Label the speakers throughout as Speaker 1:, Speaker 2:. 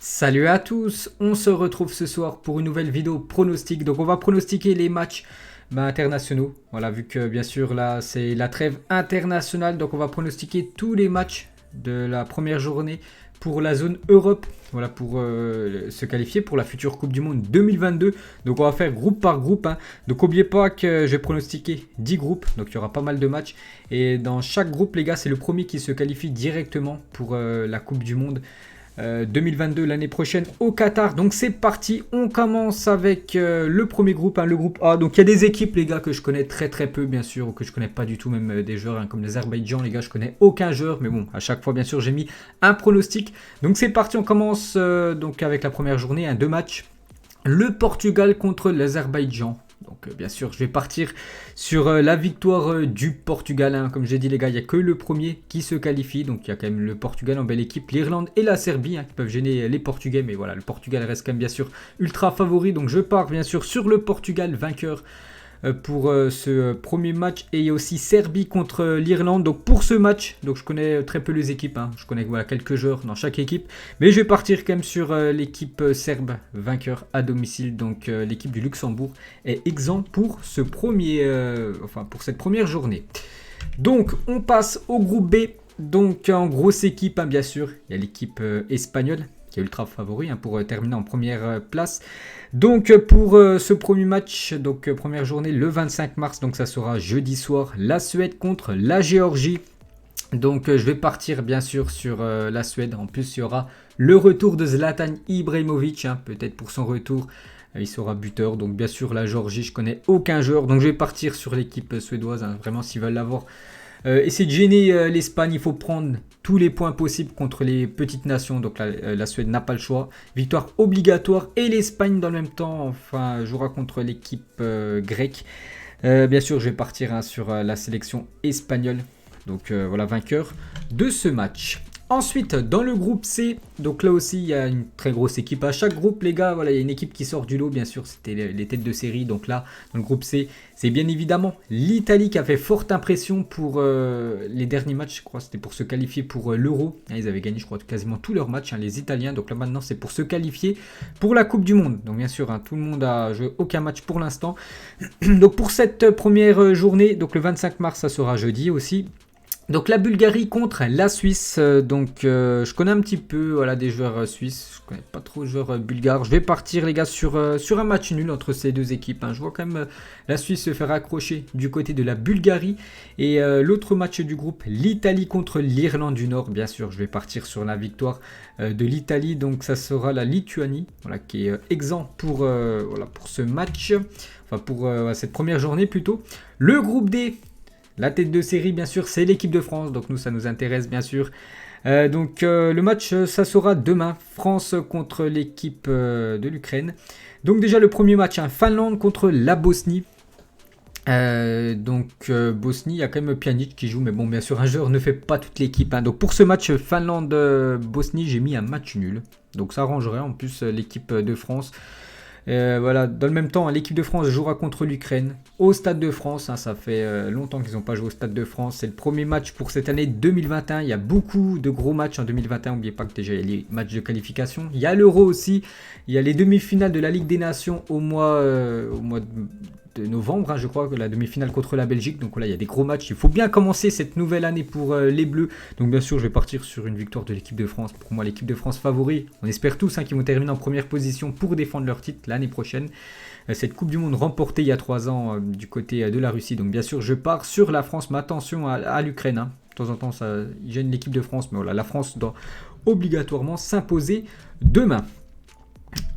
Speaker 1: Salut à tous, on se retrouve ce soir pour une nouvelle vidéo pronostic. Donc on va pronostiquer les matchs internationaux. Voilà, vu que bien sûr là c'est la trêve internationale. Donc on va pronostiquer tous les matchs de la première journée pour la zone Europe. Voilà, pour se qualifier pour la future Coupe du Monde 2022. Donc on va faire groupe par groupe. Donc n'oubliez pas que j'ai pronostiqué 10 groupes. Donc il y aura pas mal de matchs. Et dans chaque groupe les gars, c'est le premier qui se qualifie directement pour la Coupe du Monde 2022 l'année prochaine au Qatar. Donc c'est parti, on commence avec le premier groupe, le groupe A. Donc il y a des équipes les gars que je connais très peu bien sûr, ou que je connais pas du tout, même des joueurs comme l'Azerbaïdjan les gars, je connais aucun joueur, mais bon à chaque fois bien sûr j'ai mis un pronostic. Donc c'est parti, on commence donc avec la première journée, deux matchs. Le Portugal contre l'Azerbaïdjan. Donc bien sûr, je vais partir sur la victoire du Portugal. Comme j'ai dit les gars, il n'y a que le premier qui se qualifie. Donc il y a quand même le Portugal en belle équipe, l'Irlande et la Serbie qui peuvent gêner les Portugais. Mais voilà, le Portugal reste quand même bien sûr ultra favori. Donc je pars bien sûr sur le Portugal vainqueur pour ce premier match. Et il y a aussi Serbie contre l'Irlande. Donc pour ce match, donc je connais très peu les équipes. Je connais voilà, quelques joueurs dans chaque équipe. Mais je vais partir quand même sur l'équipe serbe vainqueur à domicile. Donc l'équipe du Luxembourg est exempt pour ce premier, pour cette première journée. Donc on passe au groupe B. Donc en grosse équipe bien sûr, il y a l'équipe espagnole qui est ultra favori pour terminer en première place. Donc pour ce premier match, donc première journée le 25 mars, donc ça sera jeudi soir, la Suède contre la Géorgie. Donc je vais partir bien sûr sur la Suède. En plus il y aura le retour de Zlatan Ibrahimovic, peut-être pour son retour. Il sera buteur. Donc bien sûr la Géorgie, je connais aucun joueur. Donc je vais partir sur l'équipe suédoise. Vraiment s'ils veulent l'avoir. Essayer de gêner l'Espagne, il faut prendre tous les points possibles contre les petites nations. Donc la Suède n'a pas le choix. Victoire obligatoire. Et l'Espagne dans le même temps jouera contre l'équipe grecque. Bien sûr, je vais partir sur la sélection espagnole. Donc voilà, vainqueur de ce match. Ensuite, dans le groupe C, donc là aussi, il y a une très grosse équipe. À chaque groupe, les gars, voilà, il y a une équipe qui sort du lot, bien sûr, c'était les têtes de série. Donc là, dans le groupe C, c'est bien évidemment l'Italie qui a fait forte impression pour les derniers matchs. Je crois c'était pour se qualifier pour l'Euro. Ils avaient gagné, je crois, quasiment tous leurs matchs, les Italiens. Donc là, maintenant, c'est pour se qualifier pour la Coupe du Monde. Donc bien sûr, tout le monde a joué aucun match pour l'instant. Donc pour cette première journée, donc le 25 mars, ça sera jeudi aussi. Donc la Bulgarie contre la Suisse, je connais un petit peu des joueurs suisses, je connais pas trop de joueurs bulgares. Je vais partir les gars sur un match nul entre ces deux équipes. Je vois quand même la Suisse se faire accrocher du côté de la Bulgarie. Et l'autre match du groupe, l'Italie contre l'Irlande du Nord. Bien sûr, je vais partir sur la victoire de l'Italie. Donc ça sera la Lituanie qui est exempt pour ce match, pour cette première journée plutôt. Le groupe D. La tête de série, bien sûr, c'est l'équipe de France. Donc nous, ça nous intéresse, bien sûr. Le match, ça sera demain. France contre l'équipe de l'Ukraine. Donc déjà, le premier match, Finlande contre la Bosnie. Bosnie, il y a quand même Pjanic qui joue. Mais bon, bien sûr, un joueur ne fait pas toute l'équipe. Donc pour ce match Finlande-Bosnie, j'ai mis un match nul. Donc ça arrangerait en plus l'équipe de France. Dans le même temps, l'équipe de France jouera contre l'Ukraine au Stade de France. Ça fait longtemps qu'ils n'ont pas joué au Stade de France. C'est le premier match pour cette année 2021. Il y a beaucoup de gros matchs en 2021. N'oubliez pas que déjà il y a les matchs de qualification. Il y a l'Euro aussi. Il y a les demi-finales de la Ligue des Nations au mois de novembre, je crois, la demi-finale contre la Belgique. Donc là, il y a des gros matchs. Il faut bien commencer cette nouvelle année pour les Bleus. Donc bien sûr, je vais partir sur une victoire de l'équipe de France. Pour moi, l'équipe de France favori. On espère tous qu'ils vont terminer en première position pour défendre leur titre l'année prochaine. Cette Coupe du Monde remportée il y a 3 ans du côté de la Russie. Donc bien sûr, je pars sur la France. Mais attention à l'Ukraine. De temps en temps, ça gêne l'équipe de France. Mais voilà, la France doit obligatoirement s'imposer demain.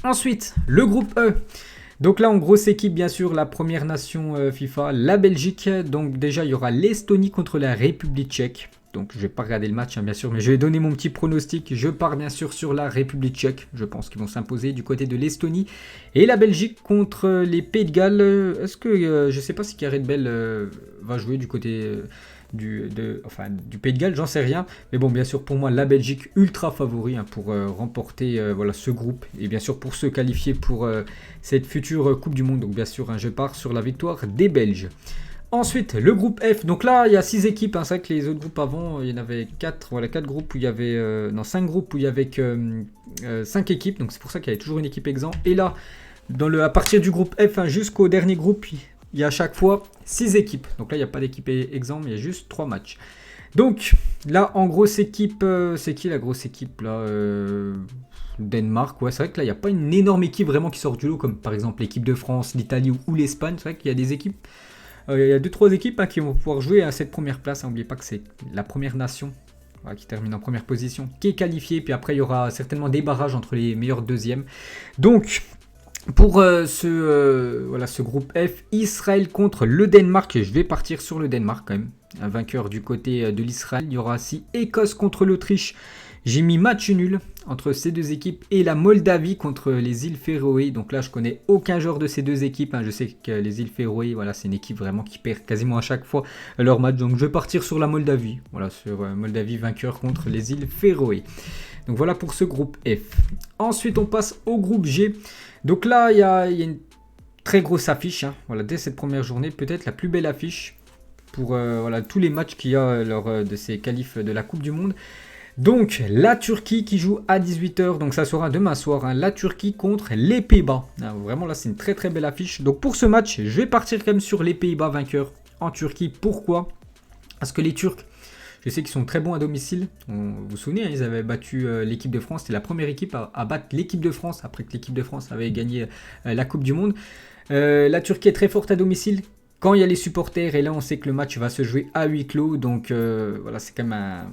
Speaker 1: Ensuite, le groupe E. Donc là, en grosse équipe, bien sûr, la première nation FIFA, la Belgique. Donc déjà, il y aura l'Estonie contre la République tchèque. Donc je ne vais pas regarder le match, bien sûr, mais je vais donner mon petit pronostic. Je pars bien sûr sur la République tchèque. Je pense qu'ils vont s'imposer du côté de l'Estonie. Et la Belgique contre les Pays de Galles. Est-ce que, je ne sais pas si Gareth Bale va jouer du côté du Pays de Galles, j'en sais rien. Mais bon, bien sûr, pour moi, la Belgique ultra favori pour remporter ce groupe. Et bien sûr, pour se qualifier pour cette future Coupe du Monde. Donc bien sûr, je pars sur la victoire des Belges. Ensuite, le groupe F. Donc là, il y a 6 équipes. Hein. C'est vrai que les autres groupes avant, il y en avait 4. Voilà, 4 groupes où il y avait... non, 5 groupes où il y avait que 5 équipes. Donc c'est pour ça qu'il y avait toujours une équipe exempt. Et là, à partir du groupe F jusqu'au dernier groupe, il y a à chaque fois 6 équipes. Donc là, il n'y a pas d'équipe exempt, mais il y a juste 3 matchs. Donc là, en grosse équipe, c'est qui la grosse équipe là Danemark, ouais, c'est vrai que là, il n'y a pas une énorme équipe vraiment qui sort du lot, comme par exemple l'équipe de France, l'Italie ou l'Espagne. C'est vrai qu'il y a des équipes, il y a 2-3 équipes qui vont pouvoir jouer à cette première place. N'oubliez pas que c'est la première nation qui termine en première position, qui est qualifiée. Puis après, il y aura certainement des barrages entre les meilleurs deuxièmes. Donc, pour ce groupe F, Israël contre le Danemark. Je vais partir sur le Danemark quand même. Un vainqueur du côté de l'Israël. Il y aura aussi Écosse contre l'Autriche. J'ai mis match nul entre ces deux équipes et la Moldavie contre les îles Féroé. Donc là, je connais aucun joueur de ces deux équipes. Je sais que les îles Féroé, voilà, c'est une équipe vraiment qui perd quasiment à chaque fois leur match. Donc je vais partir sur la Moldavie. Voilà, sur Moldavie vainqueur contre les îles Féroé. Donc voilà pour ce groupe F. Ensuite, on passe au groupe G. Donc là, il y a une très grosse affiche. Voilà, dès cette première journée, peut-être la plus belle affiche pour tous les matchs qu'il y a lors de ces qualifs de la Coupe du Monde. Donc la Turquie qui joue à 18h, donc ça sera demain soir, la Turquie contre les Pays-Bas. Vraiment là c'est une très très belle affiche. Donc pour ce match, je vais partir quand même sur les Pays-Bas vainqueurs en Turquie. Pourquoi? Parce que les Turcs, je sais qu'ils sont très bons à domicile. Vous vous souvenez, ils avaient battu l'équipe de France. C'était la première équipe à battre l'équipe de France après que l'équipe de France avait gagné la Coupe du Monde. La Turquie est très forte à domicile quand il y a les supporters. Et là, on sait que le match va se jouer à huis clos. Donc voilà, c'est quand même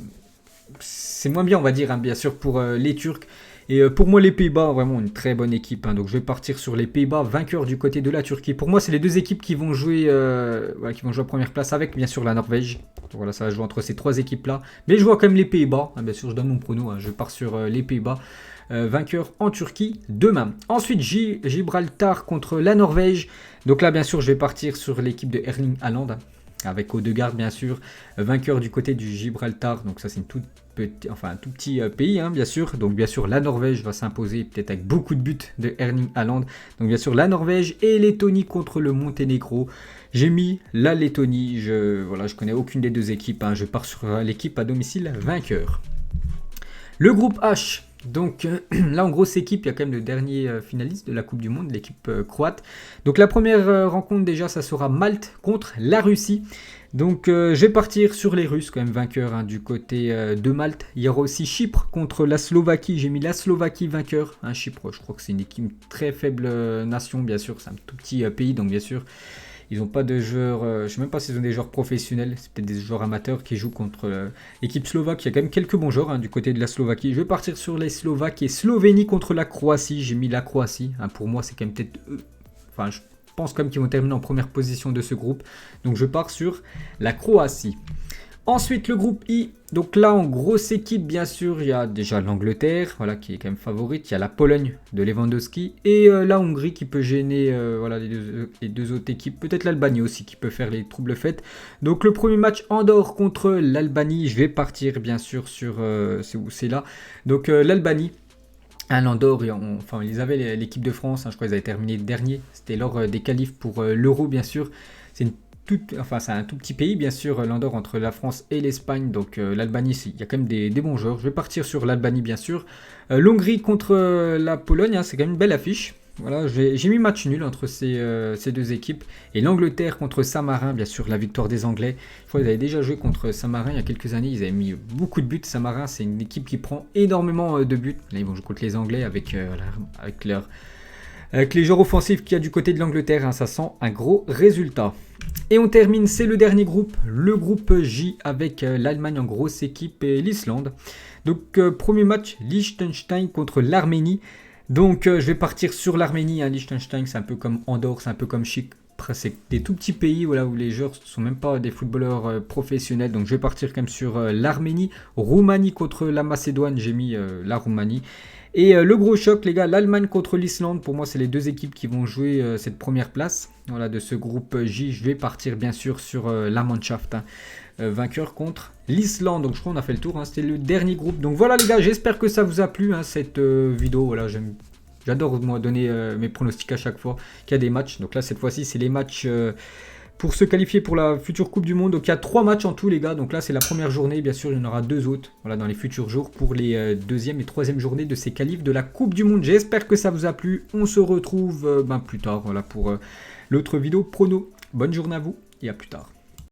Speaker 1: c'est moins bien, on va dire, bien sûr, pour les Turcs. Et pour moi, les Pays-Bas, vraiment une très bonne équipe. Donc je vais partir sur les Pays-Bas, vainqueurs du côté de la Turquie. Pour moi, c'est les deux équipes qui vont jouer à première place avec, bien sûr, la Norvège. Donc voilà, ça va jouer entre ces trois équipes-là. Mais je vois quand même les Pays-Bas. Bien sûr, je donne mon prono. Je pars sur les Pays-Bas, vainqueurs en Turquie demain. Ensuite, Gibraltar contre la Norvège. Donc là, bien sûr, je vais partir sur l'équipe de Erling Haaland. Avec Odegaard, bien sûr, vainqueur du côté du Gibraltar. Donc ça, c'est un tout petit pays, bien sûr. Donc bien sûr, la Norvège va s'imposer, peut-être avec beaucoup de buts de Erling Haaland. Donc bien sûr, la Norvège et Lettonie contre le Monténégro. J'ai mis la Lettonie. Je connais aucune des deux équipes. Je pars sur l'équipe à domicile vainqueur. Le groupe H. Donc là, en grosse équipe, il y a quand même le dernier finaliste de la Coupe du Monde, l'équipe croate. Donc la première rencontre déjà, ça sera Malte contre la Russie. Donc je vais partir sur les Russes, quand même vainqueurs du côté de Malte. Il y aura aussi Chypre contre la Slovaquie. J'ai mis la Slovaquie vainqueur. Chypre, je crois que c'est une équipe très faible nation, bien sûr. C'est un tout petit pays, donc bien sûr. Ils n'ont pas de joueurs, je ne sais même pas s'ils ont des joueurs professionnels, c'est peut-être des joueurs amateurs qui jouent contre l'équipe slovaque. Il y a quand même quelques bons joueurs du côté de la Slovaquie. Je vais partir sur les Slovaques et Slovénie contre la Croatie. J'ai mis la Croatie. Pour moi, c'est quand même peut-être... je pense quand même qu'ils vont terminer en première position de ce groupe. Donc je pars sur la Croatie. Ensuite, le groupe I. Donc là, en grosse équipe, bien sûr, il y a déjà l'Angleterre, qui est quand même favorite. Il y a la Pologne de Lewandowski et la Hongrie qui peut gêner les deux autres équipes. Peut-être l'Albanie aussi qui peut faire les troubles faits. Donc le premier match, Andorre contre l'Albanie. Je vais partir, bien sûr, sur... c'est là. Donc l'Albanie. L'Andorre, ils avaient l'équipe de France. Je crois qu'ils avaient terminé dernier. C'était lors des qualifs pour l'Euro, bien sûr. C'est un tout petit pays, bien sûr, l'Andorre entre la France et l'Espagne. Donc l'Albanie, il y a quand même des bons joueurs. Je vais partir sur l'Albanie, bien sûr. L'Hongrie contre la Pologne, c'est quand même une belle affiche. Voilà, j'ai mis match nul entre ces deux équipes. Et l'Angleterre contre Saint-Marin, bien sûr, la victoire des Anglais. Je crois qu'ils avaient déjà joué contre Saint-Marin il y a quelques années. Ils avaient mis beaucoup de buts. Saint-Marin, c'est une équipe qui prend énormément de buts. Là, ils vont jouer contre les Anglais avec les joueurs offensifs qu'il y a du côté de l'Angleterre. Ça sent un gros résultat. Et on termine, c'est le dernier groupe, le groupe J avec l'Allemagne en grosse équipe et l'Islande. Donc premier match, Liechtenstein contre l'Arménie. Donc je vais partir sur l'Arménie. Liechtenstein, c'est un peu comme Andorre, c'est un peu comme Chypre. C'est des tout petits pays où les joueurs ne sont même pas des footballeurs professionnels. Donc je vais partir quand même sur l'Arménie. Roumanie contre la Macédoine, j'ai mis la Roumanie. Et le gros choc, les gars, l'Allemagne contre l'Islande. Pour moi, c'est les deux équipes qui vont jouer cette première place de ce groupe J. Je vais partir bien sûr sur la Mannschaft, vainqueur contre l'Islande. Donc je crois qu'on a fait le tour, c'était le dernier groupe. Donc voilà les gars, j'espère que ça vous a plu cette vidéo. Voilà, j'adore moi donner mes pronostics à chaque fois qu'il y a des matchs. Donc là, cette fois-ci, c'est les matchs pour se qualifier pour la future Coupe du Monde. Donc il y a 3 matchs en tout les gars, donc là c'est la première journée, bien sûr il y en aura 2 autres voilà, dans les futurs jours pour les deuxième et troisième journées de ces qualifs de la Coupe du Monde. J'espère que ça vous a plu, on se retrouve plus tard voilà, pour l'autre vidéo prono. Bonne journée à vous et à plus tard.